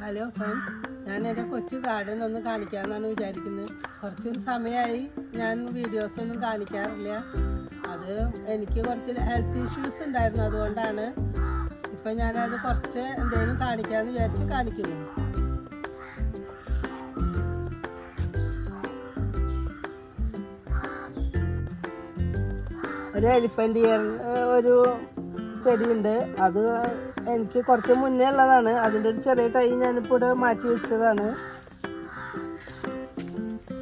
Hello friends, ഞാൻ എൻ്റെ കൊച്ചു ഗാർഡൻ ഒന്ന് കാണിക്കാമെന്നാണ് വിചാരിക്കുന്നത്. കുറച്ച് സമയമായി ഞാൻ വീഡിയോസൊന്നും കാണിക്കാറില്ല. അത് എനിക്ക് കുറച്ച് ഹെൽത്ത് ഇഷ്യൂസ് ഉണ്ടായിരുന്നു, അതുകൊണ്ടാണ് ഇപ്പം ഞാനത് കുറച്ച് എന്തെങ്കിലും കാണിക്കാമെന്ന് വിചാരിച്ച് കാണിക്കുന്നു. ഒരു എലിഫൻ്റ് ഇയർ ഒരു ചെടിയുണ്ട്. അത് എനിക്ക് കുറച്ച് മുന്നേ ഉള്ളതാണ്. അതിൻ്റെ ഒരു ചെറിയ തൈ ഞാനിപ്പോൾ ഇവിടെ മാറ്റി വെച്ചതാണ്.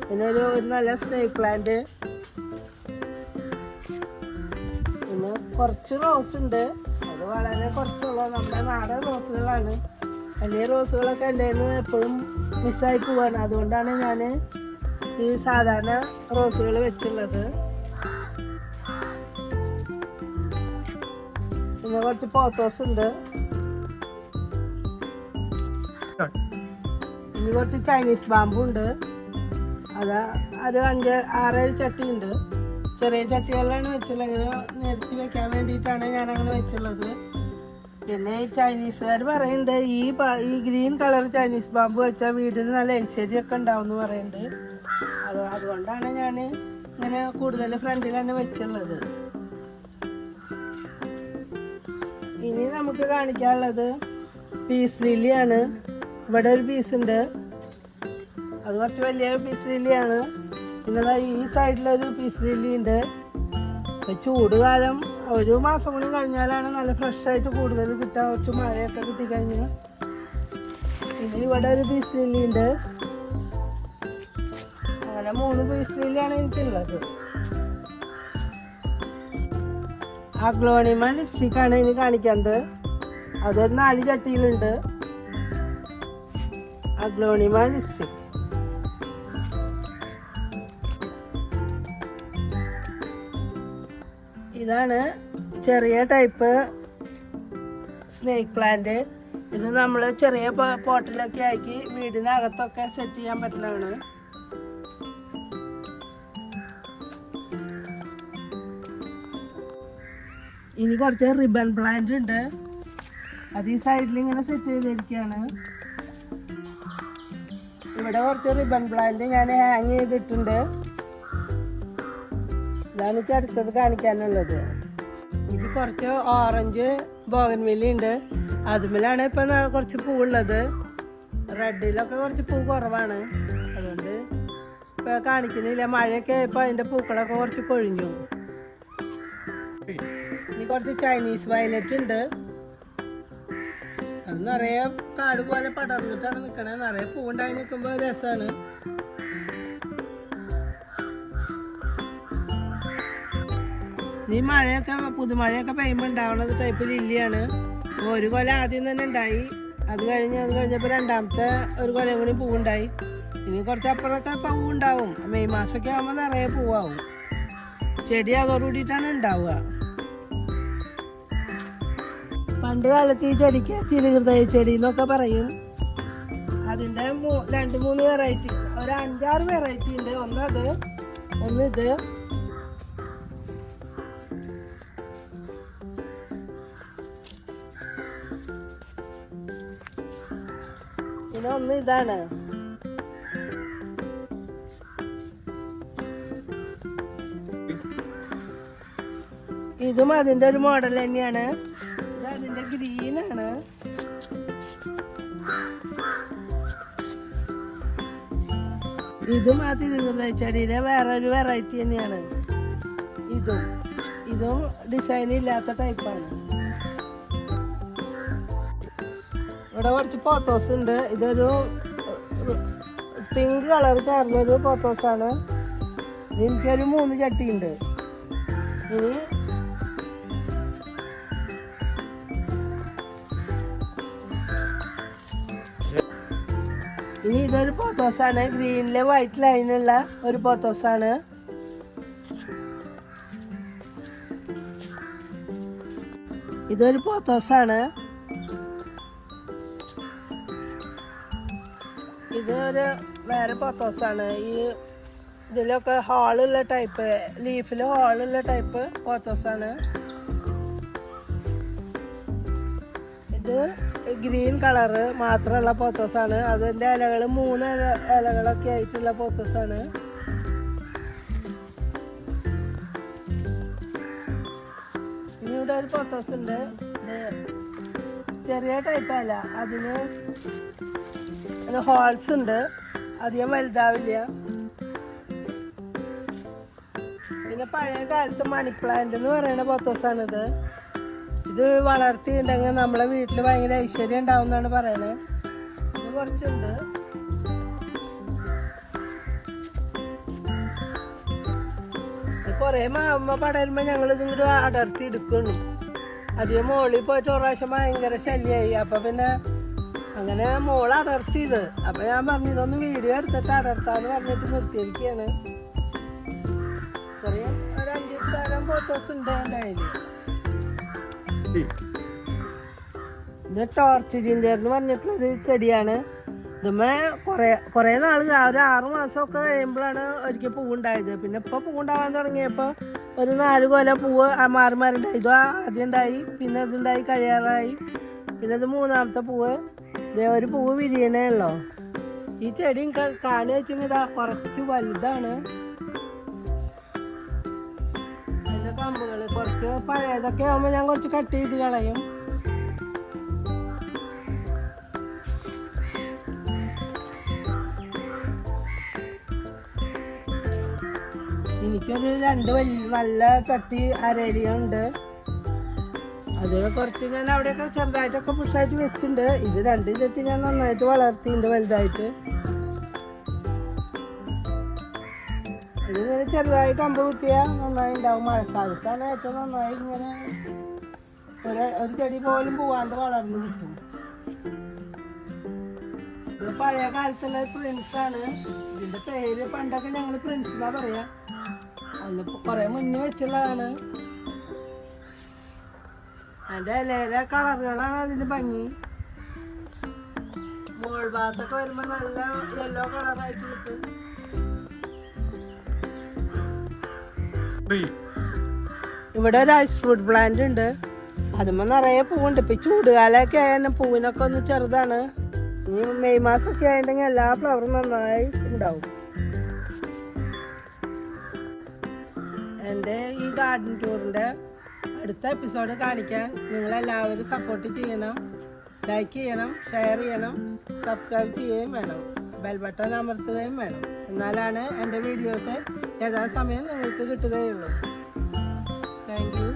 പിന്നെ ഒരു നല്ല സ്നേക്ക് പ്ലാന്റ്, പിന്നെ കുറച്ച് റോസ് ഉണ്ട്. അത് വളരെ കുറച്ചുള്ള നമ്മുടെ നാടൻ റോസുകളാണ്. വലിയ റോസുകളൊക്കെ എൻ്റെ കയ്യിൽ നിന്ന് എപ്പോഴും മിസ്സായി പോവാണ്. അതുകൊണ്ടാണ് ഞാൻ ഈ സാധാരണ റോസുകൾ വെച്ചുള്ളത്. പിന്നെ കുറച്ച് പോത്തോസ് ഉണ്ട്. ഇനി കുറച്ച് ചൈനീസ് ബാമ്പു ഉണ്ട്. അത് ഒരു 5-6 ചട്ടി ഉണ്ട്. ചെറിയ ചട്ടികളിലാണ് വെച്ചുള്ളത്. ഇങ്ങനെ നിരത്തി വെക്കാൻ വേണ്ടിയിട്ടാണ് ഞാനങ്ങനെ വെച്ചുള്ളത്. പിന്നെ ഈ ചൈനീസുകാർ പറയുന്നുണ്ട് ഈ ഗ്രീൻ കളർ ചൈനീസ് ബാമ്പു വെച്ചാൽ വീടിന് നല്ല ഐശ്വര്യമൊക്കെ ഉണ്ടാവും എന്ന് പറയുന്നുണ്ട്. അതുകൊണ്ടാണ് ഞാൻ ഇങ്ങനെ കൂടുതൽ ഫ്രണ്ടിലാണ് വെച്ചുള്ളത്. ഇനി നമുക്ക് കാണിക്കാനുള്ളത് പീസ് ലില്ലിയാണ്. ഇവിടെ ഒരു പീസ് ഉണ്ട്, അത് കുറച്ച് വലിയ പീസ് ലില്ലിയാണ്. പിന്നെ ഈ സൈഡിലൊരു പീസ് ലില്ലി ഉണ്ട്. ചൂട് കാലം ഒരു മാസം കൂടി കഴിഞ്ഞാലാണ് നല്ല ഫ്രഷായിട്ട് കൂടുതൽ കിട്ടുക. കുറച്ച് മഴയൊക്കെ കിട്ടിക്കഴിഞ്ഞാൽ. പിന്നെ ഇവിടെ ഒരു പീസ് ലില്ലി ഉണ്ട്. അങ്ങനെ 3 പീസ് ലില്ലിയാണ് എനിക്കുള്ളത്. അഗ്ലോണിമ ലിപ്സ്റ്റിക്കാണ് ഇനി കാണിക്കുന്നത്. അതൊരു 4 ചട്ടിയിലുണ്ട്. അഗ്ലോണിമ ലിപ്സ്റ്റിക് ഇതാണ് ചെറിയ ടൈപ്പ് സ്നേക്ക് പ്ലാന്റ്. ഇത് നമ്മൾ ചെറിയ പോട്ടിലൊക്കെ ആക്കി വീടിനകത്തൊക്കെ സെറ്റ് ചെയ്യാൻ പറ്റുന്നതാണ്. ഇനി കുറച്ച് റിബൺ പ്ലാന്റ് ഉണ്ട്. അത് ഈ സൈഡിൽ ഇങ്ങനെ സെറ്റ് ചെയ്തിരിക്കുകയാണ്. ഇവിടെ കുറച്ച് റിബൺ പ്ലാന്റ് ഞാൻ ഹാങ് ചെയ്തിട്ടുണ്ട്. ഇതാണ് എനിക്ക് അടുത്തത് കാണിക്കാനുള്ളത്. എനിക്ക് കുറച്ച് ഓറഞ്ച് ബോഗൺവില്ല ഉണ്ട്. അതുമല്ലാണ് ഇപ്പം കുറച്ച് പൂവുള്ളത്. റെഡിലൊക്കെ കുറച്ച് പൂ കുറവാണ്, അതുകൊണ്ട് ഇപ്പം കാണിക്കുന്നില്ല. മഴയൊക്കെ ഇപ്പോൾ അതിൻ്റെ പൂക്കളൊക്കെ കുറച്ച് കൊഴിഞ്ഞു. ഇനി കുറച്ച് ചൈനീസ് വയലറ്റ് ഉണ്ട്. അത് നിറയെ കാട് പോലെ പടർന്നിട്ടാണ് നിൽക്കണത്. നിറയെ പൂവുണ്ടായി നിൽക്കുമ്പോൾ രസമാണ്. ഈ മഴയൊക്കെ പുതുമഴയൊക്കെ പെയ്യുമ്പോൾ ഉണ്ടാവുന്നത് ടൈപ്പ് ലില്ലിയാണ്. ഒരു കൊല ആദ്യം തന്നെ ഉണ്ടായി. അത് കഴിഞ്ഞപ്പോൾ രണ്ടാമത്തെ ഒരു കൊലയും കൂടി പൂവുണ്ടായി. ഇനി കുറച്ച് അപ്പുറമൊക്കെ പൂവുണ്ടാവും. മെയ് മാസമൊക്കെ ആകുമ്പോൾ നിറയെ പൂവാവും. ചെടി അതോടുകൂടിയിട്ടാണ് ഉണ്ടാവുക. പണ്ട് കാലത്ത് ഈ ചെടിക്ക് തിരുഹൃദയ ചെടി എന്നൊക്കെ പറയും. അതിൻ്റെ 2-3 വെറൈറ്റി, ഒരു 5-6 വെറൈറ്റി ഉണ്ട്. ഒന്നിത്, പിന്നെ ഒന്ന് ഇതാണ്. ഇതും അതിൻ്റെ ഒരു മോഡൽ തന്നെയാണ്. ഇത് അതിൻ്റെ ഗ്രീനാണ്. ഇതും ആ തിരുഹൃദയ ചെടിയുടെ വേറൊരു വെറൈറ്റി തന്നെയാണ്. ഇതും ഡിസൈൻ ഇല്ലാത്ത ടൈപ്പാണ്. ഇവിടെ കുറച്ച് പോത്തോസ് ഉണ്ട്. ഇതൊരു പിങ്ക് കളർ ചേർന്നൊരു പോത്തോസാണ്. എനിക്കൊരു 3 ചട്ടി ഉണ്ട്. ഇനി ഇതൊരു പോത്തോസാണ്. ഗ്രീനിലെ വൈറ്റ് ലൈനുള്ള ഒരു പോത്തോസാണ്. ഇതൊരു പോത്തോസാണ്. ഇതൊരു വേറെ പോത്തോസാണ്. ഈ ഇതിലൊക്കെ ഹോളുള്ള ടൈപ്പ്, ലീഫിൽ ഹോളുള്ള ടൈപ്പ് പോത്തോസാണ്. ഇത് ഗ്രീൻ കളറ് മാത്രമുള്ള പോത്തോസാണ്. അതിൻ്റെ ഇലകൾ 3 ഇലകളൊക്കെ ആയിട്ടുള്ള പോത്തോസാണ്. ഇനി ഇവിടെ ഒരു പോത്തോസ് ഉണ്ട്. ചെറിയ ടൈപ്പ് അല്ല, അതിന് ഹോൾസ് ഉണ്ട്, അധികം വലുതാവില്ല. പിന്നെ പഴയ കാലത്ത് മണി പ്ലാന്റ് എന്ന് പറയുന്ന പോത്തോസാണിത്. ഇത് വളർത്തിയിട്ടുണ്ടെങ്കിൽ നമ്മളെ വീട്ടിൽ ഭയങ്കര ഐശ്വര്യം ഉണ്ടാവും എന്നാണ് പറയണത്. ഇത് കുറച്ചുണ്ട്. കുറേ മാവുമ്പോ പടരുമ്പോ ഞങ്ങൾ ഇതിങ്ങോട്ട് അടർത്തി എടുക്കുന്നു. അധികം മോളിൽ പോയിട്ട് ഒരു പ്രാവശ്യം ഭയങ്കര ശല്യമായി. അപ്പൊ പിന്നെ അങ്ങനെ മോൾ അടർത്തിയത്. അപ്പൊ ഞാൻ പറഞ്ഞു ഇതൊന്ന് വീഡിയോ എടുത്തിട്ട് അടർത്താന്ന് പറഞ്ഞിട്ട് നിർത്തിയിരിക്കുകയാണ്. ഒരു 5 തരം ഫോട്ടോസ് ഉണ്ട് എൻ്റെ കയ്യിൽ. ഇത് ടോർച്ച് ജിഞ്ചർ എന്ന് പറഞ്ഞിട്ടുള്ളൊരു ചെടിയാണ്. ഇതുമ്മേ കുറേ നാൾ ഒരു 6 മാസമൊക്കെ കഴിയുമ്പോഴാണ് ഒരിക്കൽ പൂവുണ്ടായത്. പിന്നെ ഇപ്പോൾ പൂവുണ്ടാവാൻ തുടങ്ങിയപ്പോൾ ഒരു 4 കൊല പൂവ് മാറിമാരുണ്ടായി. ഇത് ആദ്യം ഉണ്ടായി, പിന്നെ ഇതുണ്ടായി കഴിയാറായി, പിന്നെ ഇത് 3ാമത്തെ പൂവ്. ഇതേ ഒരു പൂവ് വിരിയണേ ഉള്ളൂ. ഈ ചെടി കാണി വെച്ചിട്ട് കുറച്ച് വലുതാണ്. എൻ്റെ കമ്പുകൾ കുറച്ച് പഴയതൊക്കെ ആകുമ്പോൾ ഞാൻ കുറച്ച് കട്ട് ചെയ്ത് കളയും. എനിക്കൊരു 2 നല്ല ചട്ടി അരേലിയുണ്ട്. അത് കുറച്ച് ഞാൻ അവിടെയൊക്കെ ചെറുതായിട്ടൊക്കെ പുഷായിട്ട് വെച്ചിട്ടുണ്ട്. ഇത് 2 ചട്ടി ഞാൻ നന്നായിട്ട് വളർത്തിയിട്ടുണ്ട് വലുതായിട്ട്. ഇതിങ്ങനെ ചെറുതായി കമ്പ് കുത്തിയാൽ നന്നായി ഉണ്ടാവും. മഴക്കാലത്താണ് ഏറ്റവും നന്നായി ഇങ്ങനെ ഒരു ചെടി പോലും പോവാണ്ട് വളർന്നു കിട്ടും. ഇത് പഴയ കാലത്തുള്ള പ്രിൻസാണ്. ഇതിൻ്റെ പേര് പണ്ടൊക്കെ ഞങ്ങൾ പ്രിൻസ് എന്നാ പറയാ. അന്നിപ്പോൾ കുറേ മുന്നേ വെച്ചുള്ളതാണ്. അതിൻ്റെ ഇലയുടെ കളറുകളാണ് അതിന് ഭംഗി. മോൾ ഭാഗത്തൊക്കെ വരുമ്പോൾ നല്ല യെല്ലോ കളറായിട്ട് കിട്ടും. ഇവിടെ ഒരു ഐസ് ഫ്രൂട്ട് പ്ലാന്റ് ഉണ്ട്. അതുമ്പോൾ നിറയെ പൂവുണ്ട്. ഇപ്പം ചൂടുകാലമൊക്കെ ആയാലും പൂവിനൊക്കെ ഒന്ന് ചെറുതാണ്. ഇനി മെയ് മാസമൊക്കെ ആയിട്ടുണ്ടെങ്കിൽ എല്ലാ ഫ്ലവറും നന്നായി ഉണ്ടാവും. എൻ്റെ ഈ ഗാർഡൻ ടൂറിൻ്റെ അടുത്ത എപ്പിസോഡ് കാണിക്കാൻ നിങ്ങളെല്ലാവരും സപ്പോർട്ട് ചെയ്യണം. ലൈക്ക് ചെയ്യണം, ഷെയർ ചെയ്യണം, സബ്സ്ക്രൈബ് ചെയ്യുകയും വേണം. ബെൽ ബട്ടൺ അമർത്തുകയും വേണം. എന്നാലാണ് എൻ്റെ വീഡിയോസ് യഥാസമയം നിങ്ങൾക്ക് കിട്ടുകയുള്ളൂ. Thank you.